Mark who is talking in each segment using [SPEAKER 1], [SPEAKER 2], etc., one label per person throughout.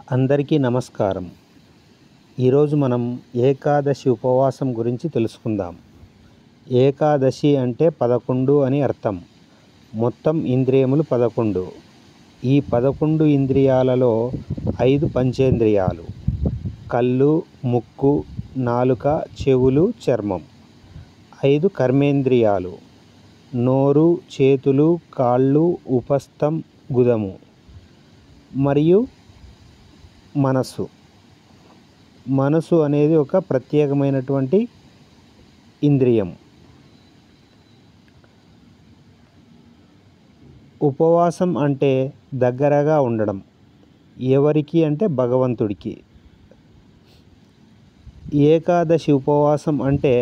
[SPEAKER 1] అందరికీ నమస్కారం. ఈరోజు మనం ఏకాదశి ఉపవాసం గురించి తెలుసుకుందాం. ఏకాదశి అంటే 11 అని అర్థం. మొత్తం ఇంద్రియములు 11. ఈ 11 ఇంద్రియాలలో 5 పంచేంద్రియాలు: కళ్ళు, ముక్కు, నాలుక, చెవులు, చర్మం. 5 కర్మేంద్రియాలు: నోరు, చేతులు, కాళ్ళు, ఉపస్థం, గుదము మరియు మనసు అనేది ఒక ప్రత్యేకమైనటువంటి ఇంద్రియం. ఉపవాసం అంటే దగ్గరగా ఉండడం. ఎవరికి అంటే భగవంతుడికి. ఏకాదశి ఉపవాసం అంటే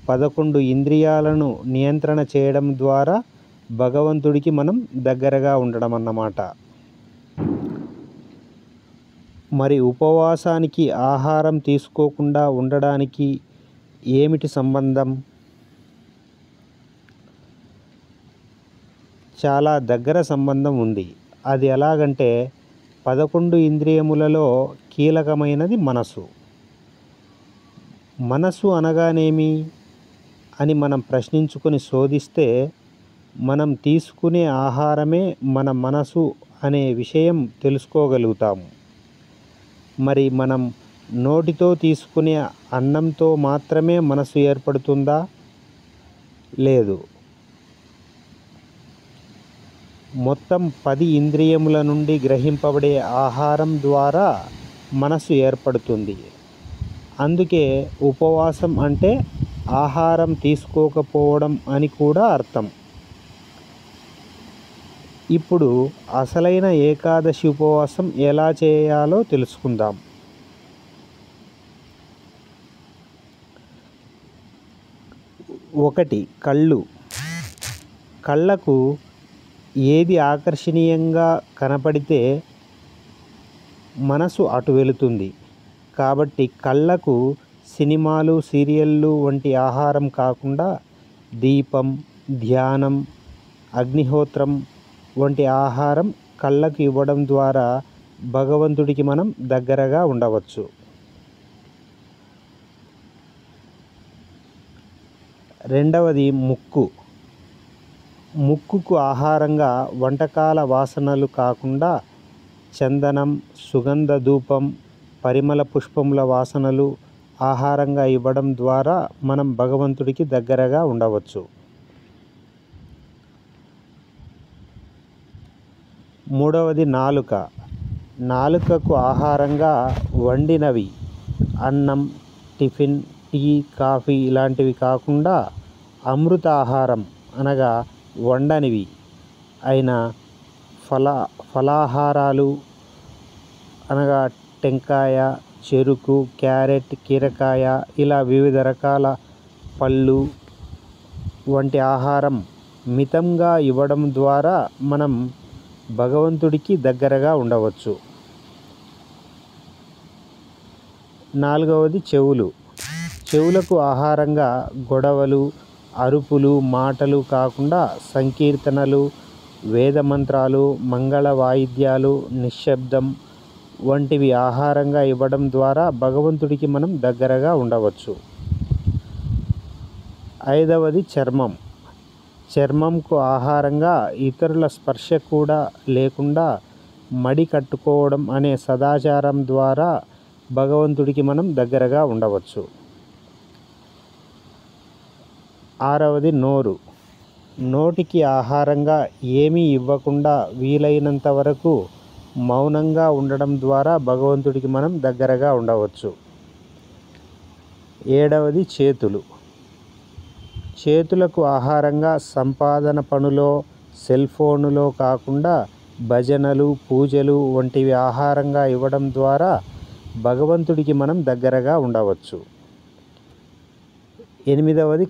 [SPEAKER 1] 11 ఇంద్రియాలను నియంత్రణ చేయడం ద్వారా భగవంతుడికి మనం దగ్గరగా ఉండడం అన్నమాట. మరి ఉపవాసానికి ఆహారం తీసుకోకుండా ఉండడానికి ఏమిటి సంబంధం? చాలా దగ్గర సంబంధం ఉంది. అది ఎలాగంటే 11 ఇంద్రియములలో కీలకమైనది మనసు. మనసు అనగానేమి అని మనం ప్రశ్నించుకొని శోధిస్తే మనం తీసుకునే ఆహారమే మన మనసు అనే విషయం తెలుసుకోగలుగుతాము. మరి మనం నోటితో తీసుకునే అన్నంతో మాత్రమే మనసు ఏర్పడుతుందా? లేదు. మొత్తం 10 ఇంద్రియముల నుండి గ్రహింపబడే ఆహారం ద్వారా మనసు ఏర్పడుతుంది. అందుకే ఉపవాసం అంటే ఆహారం తీసుకోకపోవడం అని కూడా అర్థం. ఇప్పుడు అసలైన ఏకాదశి ఉపవాసం ఎలా చేయాలో తెలుసుకుందాం. ఒకటి, కళ్ళకు ఏది ఆకర్షణీయంగా కనపడితే మనసు అటు వెళుతుంది. కాబట్టి కళ్ళకు సినిమాలు, సీరియళ్ళు వంటి ఆహారం కాకుండా దీపం, ధ్యానం, అగ్నిహోత్రం వంటి ఆహారం కళ్ళకు ఇవ్వడం ద్వారా భగవంతుడికి మనం దగ్గరగా ఉండవచ్చు. రెండవది, ముక్కుకు ఆహారంగా వంటకాల వాసనలు కాకుండా చందనం, సుగంధ ధూపం, పరిమళ పుష్పముల వాసనలు ఆహారంగా ఇవ్వడం ద్వారా మనం భగవంతుడికి దగ్గరగా ఉండవచ్చు. మూడవది, నాలుకకు ఆహారంగా వండినవి అన్నం, టిఫిన్, టీ, కాఫీ ఇలాంటివి కాకుండా అమృత ఆహారం అనగా వండనివి అయిన ఫలాహారాలు అనగా టెంకాయ, చెరుకు, క్యారెట్, కీరకాయ ఇలా వివిధ రకాల పళ్ళు వంటి ఆహారం మితంగా ఇవ్వడం ద్వారా మనం భగవంతుడికి దగ్గరగా ఉండవచ్చు. నాలుగవది, చెవులకు ఆహారంగా గొడవలు, అరుపులు, మాటలు కాకుండా సంకీర్తనలు, వేదమంత్రాలు, మంగళ వాయిద్యాలు, నిశ్శబ్దం వంటివి ఆహారంగా ఇవ్వడం ద్వారా భగవంతుడికి మనం దగ్గరగా ఉండవచ్చు. ఐదవది, చర్మంకు ఆహారంగా ఇతరుల స్పర్శ కూడా లేకుండా మడి కట్టుకోవడం అనే సదాచారం ద్వారా భగవంతుడికి మనం దగ్గరగా ఉండవచ్చు. ఆరవది, నోటికి ఆహారంగా ఏమీ ఇవ్వకుండా వీలైనంత వరకు మౌనంగా ఉండడం ద్వారా భగవంతుడికి మనం దగ్గరగా ఉండవచ్చు. ఏడవది, చేతులకు ఆహారంగా సంపాదన పనులో, సెల్ ఫోనులో కాకుండా భజనలు, పూజలు వంటివి ఆహారంగా ఇవ్వడం ద్వారా భగవంతుడికి మనం దగ్గరగా ఉండవచ్చు. ఎనిమిదవది,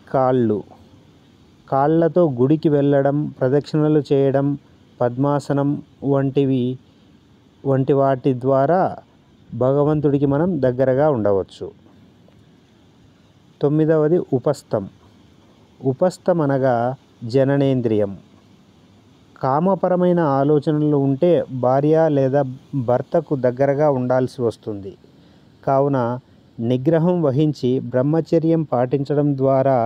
[SPEAKER 1] కాళ్ళతో గుడికి వెళ్ళడం, ప్రదక్షిణలు చేయడం, పద్మాసనం వంటి వాటి ద్వారా భగవంతుడికి మనం దగ్గరగా ఉండవచ్చు. తొమ్మిదవది, ఉపస్థం అనగా జననేంద్రియం. కామపరమైన ఆలోచనలు ఉంటే భార్య లేదా భర్తకు దగ్గరగా ఉండాల్సి వస్తుంది. కావున నిగ్రహం వహించి బ్రహ్మచర్యం పాటించడం ద్వారా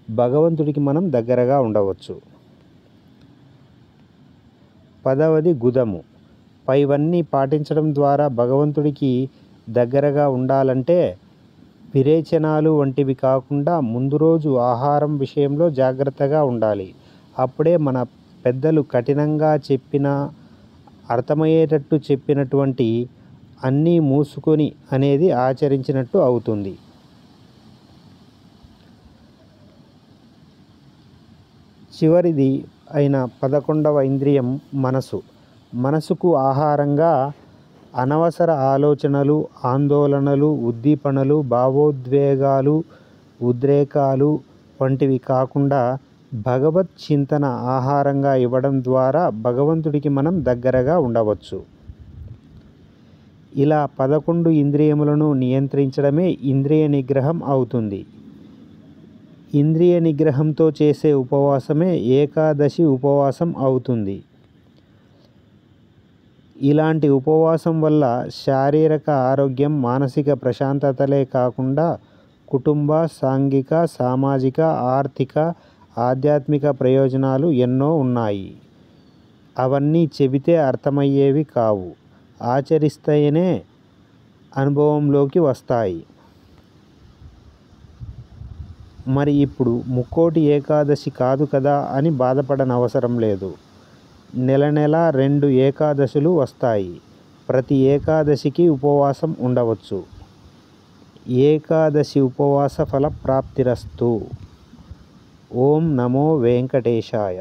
[SPEAKER 1] భగవంతుడికి మనం దగ్గరగా ఉండవచ్చు. 10వది గుదము. పైవన్నీ పాటించడం ద్వారా భగవంతుడికి దగ్గరగా ఉండాలంటే విరేచనాలు వంటివి కాకుండా ముందు రోజు ఆహారం విషయంలో జాగ్రత్తగా ఉండాలి. అప్పుడే మన పెద్దలు కఠినంగా చెప్పిన అర్థమయ్యేటట్టు చెప్పినటువంటి అన్నీ మూసుకొని అనేది ఆచరించినట్టు అవుతుంది. చివరిది అయిన 11వ ఇంద్రియం మనసు. మనసుకు ఆహారంగా అనవసర ఆలోచనలు, ఆందోళనలు, ఉద్దీపనలు, భావోద్వేగాలు, ఉద్రేకాలు వంటివి కాకుండా భగవత్ చింతన ఆహారంగా ఇవ్వడం ద్వారా భగవంతుడికి మనం దగ్గరగా ఉండవచ్చు. ఇలా 11 ఇంద్రియములను నియంత్రించడమే ఇంద్రియ నిగ్రహం అవుతుంది. ఇంద్రియ నిగ్రహంతో చేసే ఉపవాసమే ఏకాదశి ఉపవాసం అవుతుంది. ఇలాంటి ఉపవాసం వల్ల శారీరక ఆరోగ్యం, మానసిక ప్రశాంతతలే కాకుండా కుటుంబ, సాంఘిక, సామాజిక, ఆర్థిక, ఆధ్యాత్మిక ప్రయోజనాలు ఎన్నో ఉన్నాయి. అవన్నీ చెబితే అర్థమయ్యేవి కావు, ఆచరిస్తేనే అనుభవంలోకి వస్తాయి. మరి ఇప్పుడు ముక్కోటి ఏకాదశి కాదు కదా అని బాధపడనవసరం లేదు. నెల 2 ఏకాదశులు వస్తాయి. ప్రతి ఏకాదశికి ఉపవాసం ఉండవచ్చు. ఏకాదశి ఉపవాస ఫల ప్రాప్తిరస్తు. ఓం నమో వెంకటేశాయ.